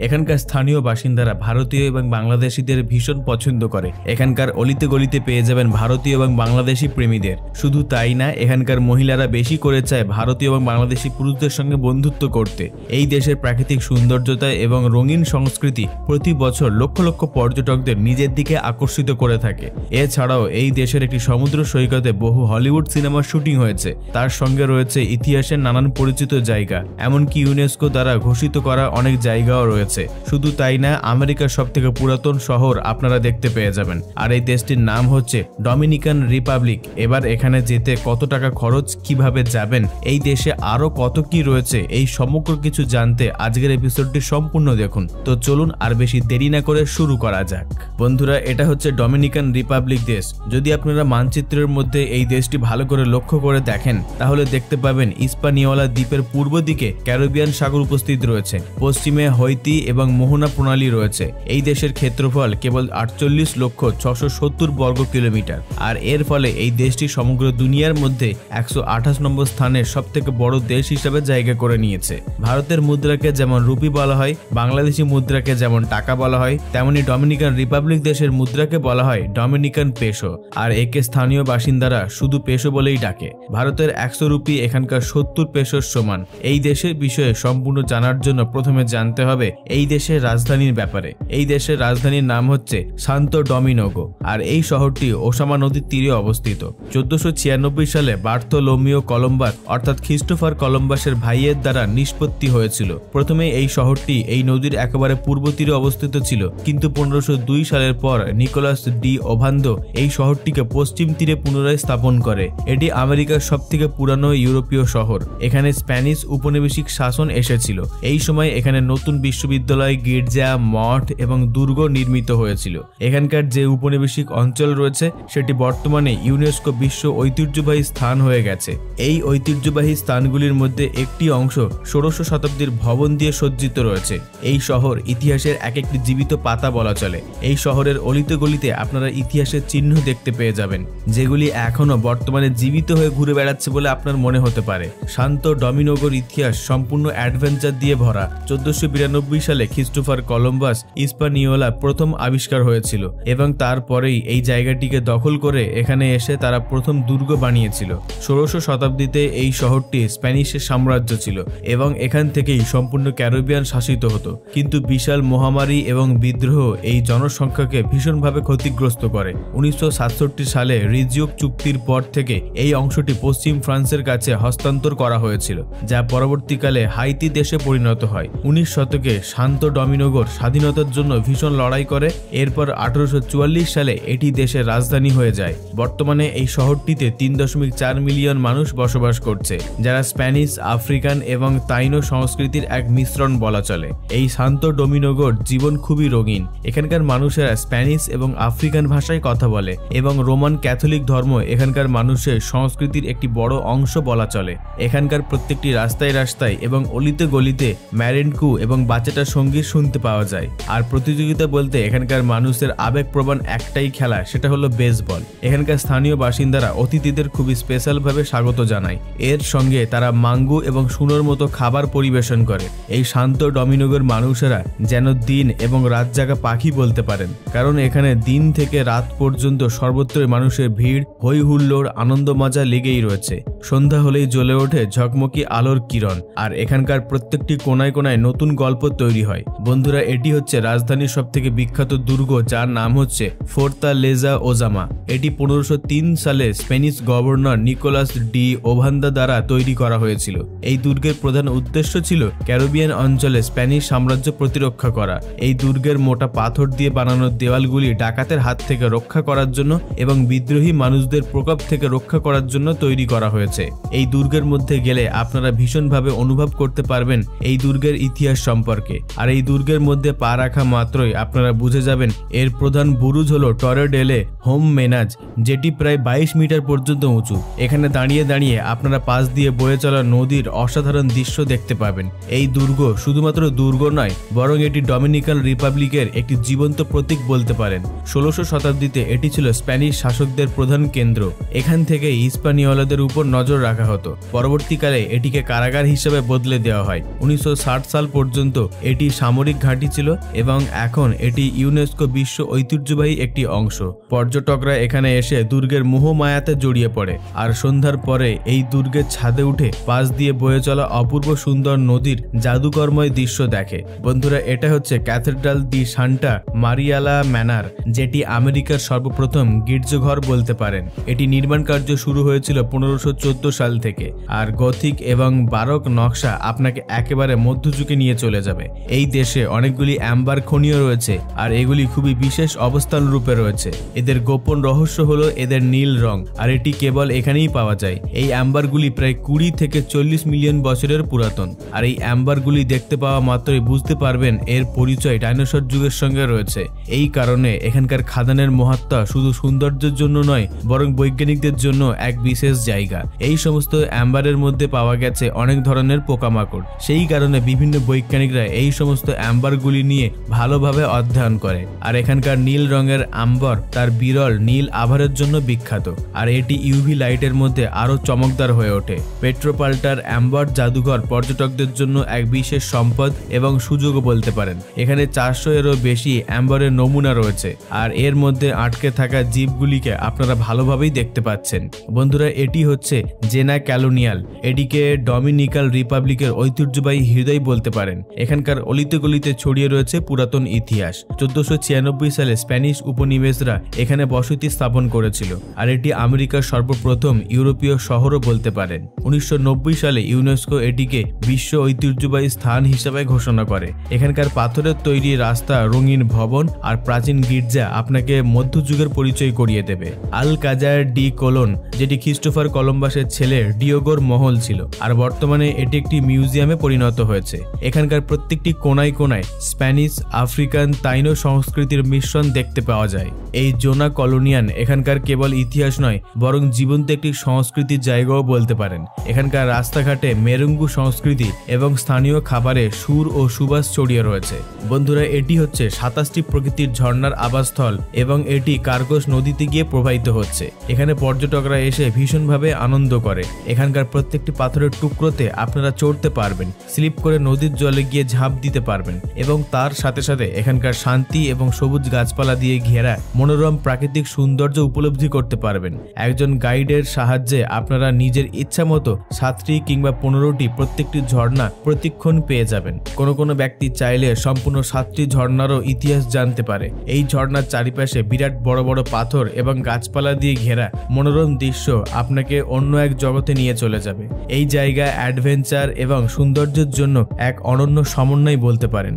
এখানকার স্থানীয় বাসিন্দারা ভারতীয় এবং বাংলাদেশিদের ভীষণ পছন্দ করে। এখানকার অলিতে গলিতে পেয়ে যাবেন ভারতীয় এবং বাংলাদেশি প্রেমীদের। শুধু তাই না, এখানকার মহিলারা বেশি করে চায় ভারতীয় এবং বাংলাদেশি পুরুষদের সঙ্গে বন্ধুত্ব করতে। এই দেশের প্রাকৃতিক সৌন্দর্যতা এবং রঙিন সংস্কৃতি প্রতি বছর লক্ষ লক্ষ পর্যটকদের নিজের দিকে আকর্ষিত করে থাকে। এছাড়াও এই দেশের একটি সমুদ্র সৈকতে বহু হলিউড সিনেমার শুটিং হয়েছে। তার সঙ্গে রয়েছে ইতিহাসের নানান পরিচিত জায়গা, এমনকি ইউনেস্কো দ্বারা ঘোষিত করা অনেক জায়গাও রয়েছে। শুধু তাই না, আমেরিকার সবথেকে পুরাতন শহর আপনারা দেখতে পেয়ে যাবেন। আর এই দেশটির নাম হচ্ছে ডমিনিকান রিপাবলিক। এবার এখানে যেতে কত টাকা খরচ, কিভাবে যাবেন, এই দেশে আরো কত কি রয়েছে, এই সমগ্র কিছু জানতে আজকের এপিসোডটি সম্পূর্ণ দেখুন। তো চলুন আর বেশি দেরি না করে শুরু করা যাক। বন্ধুরা, এটা হচ্ছে ডমিনিকান রিপাবলিক দেশ। যদি আপনারা মানচিত্রের মধ্যে এই দেশটি ভালো করে লক্ষ্য করে দেখেন, তাহলে দেখতে পাবেন ইস্পানিওলা দ্বীপের পূর্ব দিকে ক্যারিবিয়ান সাগর উপস্থিত রয়েছে, পশ্চিমে হৈতি এবং মোহনা প্রণালী রয়েছে। এই দেশের ক্ষেত্রফল কেবল 48,670 বর্গ কিলোমিটার। আর এর ফলে এই দেশটি সমগ্র দুনিয়ার মধ্যে 128 নম্বর স্থানের সবথেকে বড় দেশ হিসেবে জায়গা করে নিয়েছে। ভারতের মুদ্রাকে যেমন রুপি বলা হয়, বাংলাদেশি মুদ্রাকে যেমন টাকা বলা হয়, তেমনি ডমিনিকান রিপাবলিক দেশের মুদ্রাকে বলা হয় ডমিনিকান পেসো। আর একে স্থানীয় বাসিন্দারা শুধু পেসো বলেই ডাকে। ভারতের 100 রুপি এখানকার 70 পেসোর সমান। এই দেশের বিষয়ে সম্পূর্ণ জানার জন্য প্রথমে জানতে হবে এই দেশের রাজধানীর ব্যাপারে। এই দেশের রাজধানীর নাম হচ্ছে সান্তো ডমিনোগো। আর এই শহরটি ওসামা নদীর তীরে অবস্থিত। 1496 সালে বার্থোলোমিও কলম্বাস অর্থাৎ খ্রিস্টোফার কলম্বাসের ভাইয়ের দ্বারা নিষ্পত্তি হয়েছিল। প্রথমে এই শহরটি এই নদীর একেবারে পূর্ব তীরে অবস্থিত ছিল, কিন্তু 1502 সালের পর নিকোলাস ডি ওভান্দো এই শহরটিকে পশ্চিম তীরে পুনরায় স্থাপন করে। এটি আমেরিকার সবথেকে পুরানো ইউরোপীয় শহর। এখানে স্প্যানিশ উপনিবেশিক শাসন এসেছিল। এই সময় এখানে নতুন বিশ্ববিদ্যালয়, গির্জা, মঠ এবং দুর্গ নির্মিত হয়েছিল। এখানকার যে উপনিবেশিক অঞ্চল রয়েছে সেটি বর্তমানে ইউনেস্কো বিশ্ব ঐতিহ্যবাহী স্থান হয়ে গেছে। এই ঐতিহ্যবাহী স্থানগুলির মধ্যে একটি অংশ 16শ শতাব্দীর ভবন দিয়ে সজ্জিত রয়েছে। এই শহর ইতিহাসের এক একটি জীবিত পাতা বলা চলে। এই শহরের অলিতে গলিতে আপনারা ইতিহাসের চিহ্ন দেখতে পেয়ে যাবেন, যেগুলি এখনো বর্তমানে জীবিত হয়ে ঘুরে বেড়াচ্ছে বলে আপনার মনে হতে পারে। শান্ত ডমিনোগোর ইতিহাস সম্পূর্ণ অ্যাডভেঞ্চার দিয়ে ভরা। 1492 সালে খ্রিস্টোফার কলম্বাস ইস্পানিওলা প্রথম আবিষ্কার হয়েছিল এবং তারপরেই এই জায়গাটিকে দখল করে এখানে এসে তারা প্রথম দুর্গ বানিয়েছিল। 16শ শতাব্দীতে এই শহরটি স্প্যানিশের সাম্রাজ্য ছিল এবং এখান থেকেই সম্পূর্ণ ক্যারিবিয়ান শাসিত হতো। কিন্তু বিশাল মহামারী এবং বিদ্রোহ এই জনসংখ্যাকে ভীষণভাবে ক্ষতিগ্রস্ত করে। 1967 সালে রিজিওক চুক্তির পর থেকে এই অংশটি পশ্চিম ফ্রান্সের কাছে হস্তান্তর করা হয়েছিল, যা পরবর্তীকালে হাইতি দেশে পরিণত হয়। 19 শতকে শান্ত ডমিনোগোর স্বাধীনতার জন্য ভীষণ লড়াই করে। এরপর 1844 সালে এটি দেশের রাজধানী হয়ে যায়। বর্তমানে এই শহরটিতে 3.4 মিলিয়ন মানুষ বসবাস করছে, যারা স্প্যানিশ, আফ্রিকান এবং তাইনো সংস্কৃতির এক মিশ্রণ বলা চলে। এই শান্ত ডমিনোগোর জীবন খুবই রঙিন। এখানকার মানুষেরা স্প্যানিশ এবং আফ্রিকান ভাষায় কথা বলে এবং রোমান ক্যাথলিক ধর্ম এখানকার মানুষের সংস্কৃতির একটি বড় অংশ বলা চলে। এখানকার প্রত্যেকটি রাস্তায় রাস্তায় এবং অলিতে গলিতে ম্যারেন্ডকু এবং বাচ্চাটার সঙ্গীত শুনতে পাওয়া যায়। আর প্রতিযোগিতা বলতে এখানকার মানুষের আবেগপ্রবণ একটাই খেলা, সেটা হলো বেসবল। এখানকার স্থানীয় বাসিন্দারা অতিথিদের খুবই স্পেশালভাবে স্বাগত জানায়। এর সঙ্গে তারা মাঙ্গু এবং সুনোর মতো খাবার পরিবেশন করে। এই শান্ত ডমিনোগোর মানুষেরা যেন দিন এবং রাত জাগা পাখি বলতে পারেন, কারণ এখানে দিন থেকে রাত পর্যন্ত সর্বত্রই মানুষের ভিড়, হই হুল্লোড়, আনন্দ মজা লেগেই রয়েছে। সন্ধ্যা হলেই জ্বলে ওঠে ঝকমকি আলোর কিরণ, আর এখানকার প্রত্যেকটি কোনায় কোনায় নতুন গল্প তৈরি হয়। বন্ধুরা, এটি হচ্ছে রাজধানীর সবথেকে বিখ্যাত দুর্গ, যার নাম হচ্ছে ফোর্তালেজা ওজামা। এটি 1503 সালে স্প্যানিশ গভর্নর নিকোলাস ডি ওভান্দা দ্বারা তৈরি করা হয়েছিল। এই দুর্গের প্রধান উদ্দেশ্য ছিল ক্যারিবিয়ান অঞ্চলে স্প্যানিশ সাম্রাজ্য প্রতিরক্ষা করা। এই দুর্গের মোটা পাথর দিয়ে বানানো দেওয়ালগুলি ডাকাতের হাত থেকে রক্ষা করার জন্য এবং বিদ্রোহী মানুষদের প্রকোপ থেকে রক্ষা করার জন্য তৈরি করা হয়েছে। এই দুর্গের মধ্যে গেলে আপনারা ভীষণভাবে অনুভব করতে পারবেন এই দুর্গের ইতিহাস সম্পর্কে। আর এই দুর্গের মধ্যে পা রাখা মাত্রই আপনারা বুঝে যাবেন এর প্রধান বুরুজ হলো টরে ডেলে হোম মেনাজ, যেটি প্রায় 22 মিটার পর্যন্ত উঁচু। এখানে দাঁড়িয়ে দাঁড়িয়ে আপনারা পাশ দিয়ে বয়ে চলা নদীর অসাধারণ দৃশ্য দেখতে পাবেন। এই দুর্গ শুধুমাত্র দুর্গ নয়, বরং এটি ডমিনিকান রিপাবলিকের একটি জীবন্ত প্রতীক বলতে পারেন। 16শ শতাব্দীতে এটি ছিল স্প্যানিশ শাসকদের প্রধান কেন্দ্র। এখান থেকে ইস্পানিওলাদের উপর নজর রাখা হতো। পরবর্তীকালে এটিকে কারাগার হিসেবে বদলে দেওয়া হয়। 1960 সাল পর্যন্ত এটি সামরিক ঘাঁটি ছিল এবং এখন এটি ইউনেস্কো বিশ্ব ঐতিহ্যবাহী একটি অংশ। পর্যটকরা এখানে এসে দুর্গের মোহমায়াতে জড়িয়ে পড়ে আর সন্ধ্যার পরে এই দুর্গের ছাদে উঠে পাশ দিয়ে বয়ে চলা অপূর্ব সুন্দর নদীর জাদুকরময় দৃশ্য দেখে। বন্ধুরা, এটা হচ্ছে ক্যাথেড্রাল দি সান্টা মারিয়ালা ম্যানার, যেটি আমেরিকার সর্বপ্রথম গির্জাঘর বলতে পারেন। এটি নির্মাণ কার্য শুরু হয়েছিল 1514 সাল থেকে আর গথিক এবং বারক নকশা আপনাকে একেবারে মধ্যযুগে নিয়ে চলে যাবে। এই দেশে অনেকগুলি অ্যাম্বার খনিও রয়েছে আর এগুলি খুবই বিশেষ অবস্থান রূপে রয়েছে। এদের গোপন রহস্য হলো এদের নীল রং আর এটি কেবল এখানেই পাওয়া যায়। এই অ্যাম্বারগুলি প্রায় 20 থেকে 40 মিলিয়ন বছরের পুরাতন আর এই অ্যাম্বারগুলি দেখতে পাওয়া মাত্রই বুঝতে পারবেন এর পরিচয় ডাইনোসর যুগের সঙ্গে রয়েছে। এই কারণে এখানকার খাদানের মহাত্মা শুধু সৌন্দর্যের জন্য নয় বরং বৈজ্ঞানিকদের জন্য এক বিশেষ জায়গা। এই সমস্ত অ্যাম্বারের মধ্যে পাওয়া গেছে অনেক ধরনের পোকামাকড়, সেই কারণে বিভিন্ন বৈজ্ঞানিকরা এই সমস্ত অ্যাম্বারগুলি নিয়ে ভালোভাবে অধ্যয়ন করে। আর এখানকার নীল রঙের আম্বর তার বিরল নীল আভারের জন্য বিখ্যাত আর এটি ইউভি লাইটের মধ্যে আরো চমকদার হয়ে ওঠে। পেট্রোপাল্টার অ্যাম্বার জাদুঘর পর্যটকদের জন্য এক বিশেষ সম্পদ এবং সুযোগও বলতে পারেন। এখানে 400 এরও বেশি অ্যাম্বারের নমুনা রয়েছে আর এর মধ্যে আটকে থাকা জীবগুলিকে আপনারা ভালোভাবেই দেখতে পাচ্ছেন। বন্ধুরা, এটি হচ্ছে জেনা ক্যালোনিয়াল। এটিকে ডমিনিকাল রিপাবলিকের ঐতিহ্যবাহী হৃদয় বলতে পারেন। এখানকার অলিতে গলিতে ছড়িয়ে রয়েছে পুরাতন ইতিহাস। 1496 সালে স্প্যানিশ উপনিবেশরা এখানে বসতি স্থাপন করেছিল আর এটি আমেরিকার সর্বপ্রথম ইউরোপীয় শহরও বলতে পারেন। 1990 সালে ইউনেস্কো এটিকে বিশ্ব ঐতিহ্যবাহী স্থান হিসেবে ঘোষণা করে। এখানকার পাথরের তৈরি রাস্তা, রঙিন ভবন আর প্রাচীন গির্জা আপনাকে মধ্যযুগের পরিচয় করিয়ে দেবে। আল কাজার ডি কোলন, যেটি খ্রিস্টোফার কলম্বাসের ছেলে ডিওগোর মহল ছিল আর বর্তমানে এটি একটি মিউজিয়ামে পরিণত হয়েছে। এখানকার প্রত্যেকটি কোনায় কোনায় স্প্যানিশ, আফ্রিকান, তাইনো সংস্কৃতির মিশ্রণ দেখতে পাওয়া যায়। এই জোনা কলোনিয়ান এখানকার কেবল ইতিহাস নয় বরং জীবন্ত একটি সংস্কৃতির জায়গাও বলতে পারেন। এখানকার রাস্তাঘাটে মেরুঙ্গু সংস্কৃতি এবং স্থানীয় খাবারে সুর ও সুবাস ছড়িয়ে রয়েছে। বন্ধুরা, এটি হচ্ছে 27টি প্রকৃতির ঝর্ণার আবাসস্থল এবং এটি কার্গোস নদীতে গিয়ে প্রবাহিত হচ্ছে। এখানে পর্যটকরা এসে ভীষণভাবে আনন্দ করে। এখানকার প্রত্যেকটি পাথরের টুকরোতে আপনারা চড়তে পারবেন, স্লিপ করে নদীর জলে গিয়ে ঝাঁপ দিতে পারবেন এবং তার সাথে সাথে এখানকার শান্তি এবং সবুজ গাছপালা দিয়ে ঘেরা মনোরম প্রাকৃতিক সৌন্দর্য উপলব্ধি করতে পারবেন। একজন গাইডের সাহায্যে আপনারা নিজের ইচ্ছা মতো 7টি কিংবা 15টি প্রত্যেকটি ঝর্ণা প্রতিক্ষণ পেয়ে যাবেন। কোনো ব্যক্তি চাইলে সম্পূর্ণ 7টি ঝর্ণারও ইতিহাস জানতে পারে। এই ঝর্ণার চারিপাশে বিরাট বড় বড় পাথর এবং গাছপালা দিয়ে ঘেরা মনোরম দৃশ্য আপনাকে অন্য এক জগতে নিয়ে চলে যাবে। এই জায়গা অ্যাডভেঞ্চার এবং সৌন্দর্যের জন্য এক অনন্য সমন্বয় বলতে পারেন।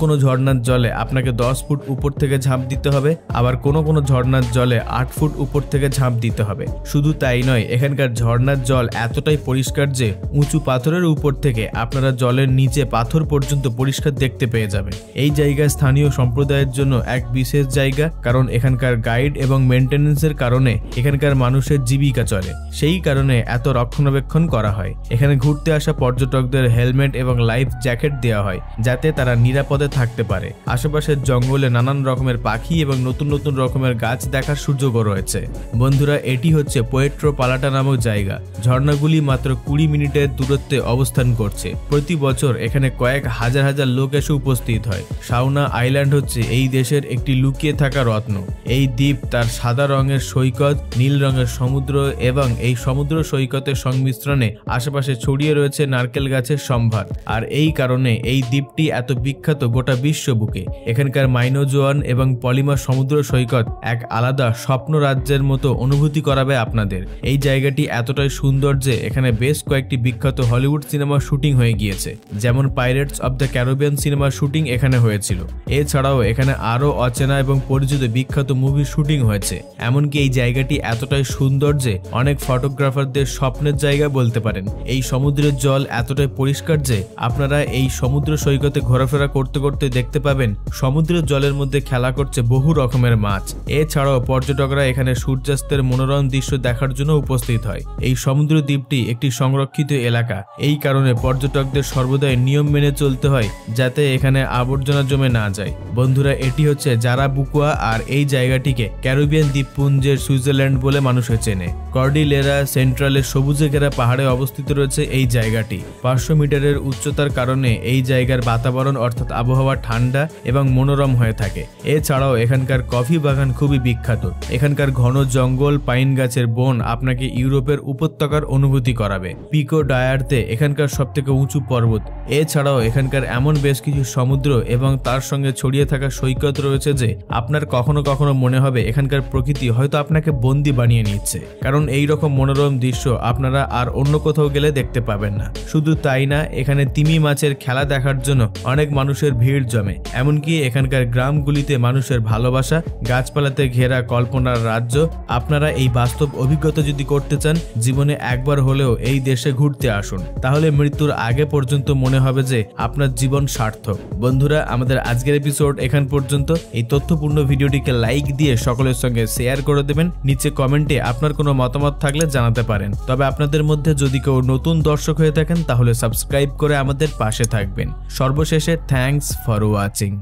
কোনো ঝর্ণার জলে আপনাকে 10 ফুট উপর থেকে ঝাঁপ দিতে হবে, আবার কোনো ঝর্ণার জলে 8 ফুট উপর থেকে ঝাঁপ দিতে হবে। শুধু তাই নয়, এখানকার ঝর্ণার জল এতটাই পরিষ্কার যে উঁচু পাথরের উপর থেকে আপনারা জলের নিচে পাথর পর্যন্ত পরিষ্কার দেখতে পেয়ে যাবেন। এই জায়গা স্থানীয় সম্প্রদায়ের জন্য এক বিশেষ জায়গা, কারণ এখানকার গাইড এবং মেইনটেনেন্সের কারণে এখানকার মানুষের জীবিকা চলে। সেই কারণে এত রক্ষণাবেক্ষণ করা হয়। এখানে ঘুরতে আসা পর্যটকদের হেলমেট এবং লাইফ জ্যাকেট দেওয়া হয় যাতে তারা নিরাপদে থাকতে পারে। আশেপাশের জঙ্গলে নানান রকমের পাখি এবং নতুন রকমের গাছ দেখার সুযোগও রয়েছে। বন্ধুরা, এটি হচ্ছে পোয়েট্রো পালাটা নামক জায়গা। ঝর্ণাগুলি মাত্র 20 মিনিটের দূরত্বে অবস্থান করছে। প্রতি বছর এখানে কয়েক হাজার লোক এসে উপস্থিত হয়। সাউনা আইল্যান্ড হচ্ছে এই দেশের একটি লুকিয়ে থাকা রত্ন। এই দ্বীপ তার সাদা রঙের সৈকত, নীল রঙের সমুদ্র এবং এই সমুদ্র সৈকতের সংমিশ্রণে আশেপাশে ছড়িয়ে রয়েছে নারকেল গাছের সম্ভার। আর এই কারণে এই দ্বীপটি এত বিখ্যাত গোটা বিশ্ব বুকে। এখানকার মাইনোজোয়ান এবং পলিমার সমুদ্র সৈকত এক আলাদা স্বপ্ন রাজ্যের মতো অনুভূতি করাবে আপনাদের। এই জায়গাটি এতটাই সুন্দর যে এখানে বেশ কয়েকটি বিখ্যাত হলিউড সিনেমার শুটিং হয়ে গিয়েছে, যেমন পাইরেটস অব দ্য ক্যারিবিয়ান সিনেমার শুটিং এখানে হয়েছিল। এছাড়াও এখানে আরো অচেনা এবং পরিচিত বিখ্যাত মুভির শুটিং হয়েছে। এমনকি এই জায়গাটি এতটাই সুন্দর যে অনেক ফটোগ্রাফারদের স্বপ্নের জায়গা বলতে পারেন। এই সমুদ্রের জল এতটাই পরিষ্কার যে আপনারা এই সমুদ্র সৈকতে ঘোরাফেরা করতে করতে দেখতে পাবেন সমুদ্রের জলের মধ্যে খেলা করছে বহু রকমের মাছ। এছাড়াও পর্যটকরা এখানে সূর্যাস্তের মনোরম দৃশ্য দেখার জন্য উপস্থিত হয়। এই সমুদ্র দ্বীপটি একটি সংরক্ষিত এলাকা। এই কারণে পর্যটকদের সর্বদাই নিয়ম মেনে চলতে হয় যাতে এখানে আবর্জনা জমে না যায়। বন্ধুরা, এটি হচ্ছে জারাবুকুয়া আর এই জায়গাটিকে ক্যারিবিয়ান দ্বীপপুঞ্জের সুইজারল্যান্ড বলে মানুষে চেনে। কর্ডিলেরা সেন্ট্রালের সবুজে ঘেরা পাহাড়ে অবস্থিত রয়েছে এই জায়গাটি। 500 মিটারের উচ্চতার কারণে এই জায়গা জায়গার বাতাবরণ অর্থাৎ আবহাওয়া ঠান্ডা এবং মনোরম হয়ে থাকে। এছাড়াও এখানকার কফি বাগান খুবই বিখ্যাত। এখানকার ঘন জঙ্গল, পাইন গাছের বন আপনাকে ইউরোপের উপত্যকার অনুভূতি করাবে। পিকো ডায়ারতে এখানকার সবথেকে উঁচু পর্বত। এছাড়াও এখানকার এমন বেশ কিছু সমুদ্র এবং তার সঙ্গে ছড়িয়ে থাকা সৈকত রয়েছে যে আপনার কখনো কখনো মনে হবে এখানকার প্রকৃতি হয়তো আপনাকে বন্দি বানিয়ে নিচ্ছে, কারণ এই রকম মনোরম দৃশ্য আপনারা আর অন্য কোথাও গেলে দেখতে পাবেন না। শুধু তাই না, এখানে তিমি মাছের খেলা দেখার জন্য অনেক মানুষের ভিড় জমে। এমনকি এখানকার গ্রামগুলিতে মানুষের ভালোবাসা, গাছপালাতে ঘেরা কল্পনার রাজ্য। আপনারা এই বাস্তব অভিজ্ঞতা যদি করতে চান, জীবনে একবার হলেও এই দেশে ঘুরতে আসুন, তাহলে মৃত্যুর আগে পর্যন্ত মনে হবে যে আপনার জীবন সার্থক। বন্ধুরা, আমাদের আজকের এপিসোড এখান পর্যন্ত। এই তথ্যপূর্ণ ভিডিওটিকে লাইক দিয়ে সকলের সঙ্গে শেয়ার করে দেবেন। নিচে কমেন্টে আপনার কোনো মতামত থাকলে জানাতে পারেন। তবে আপনাদের মধ্যে যদি কেউ নতুন দর্শক হয়ে থাকেন তাহলে সাবস্ক্রাইব করে আমাদের পাশে থাকবেন। সর্বশেষে থ্যাঙ্কস ফর ওয়াচিং।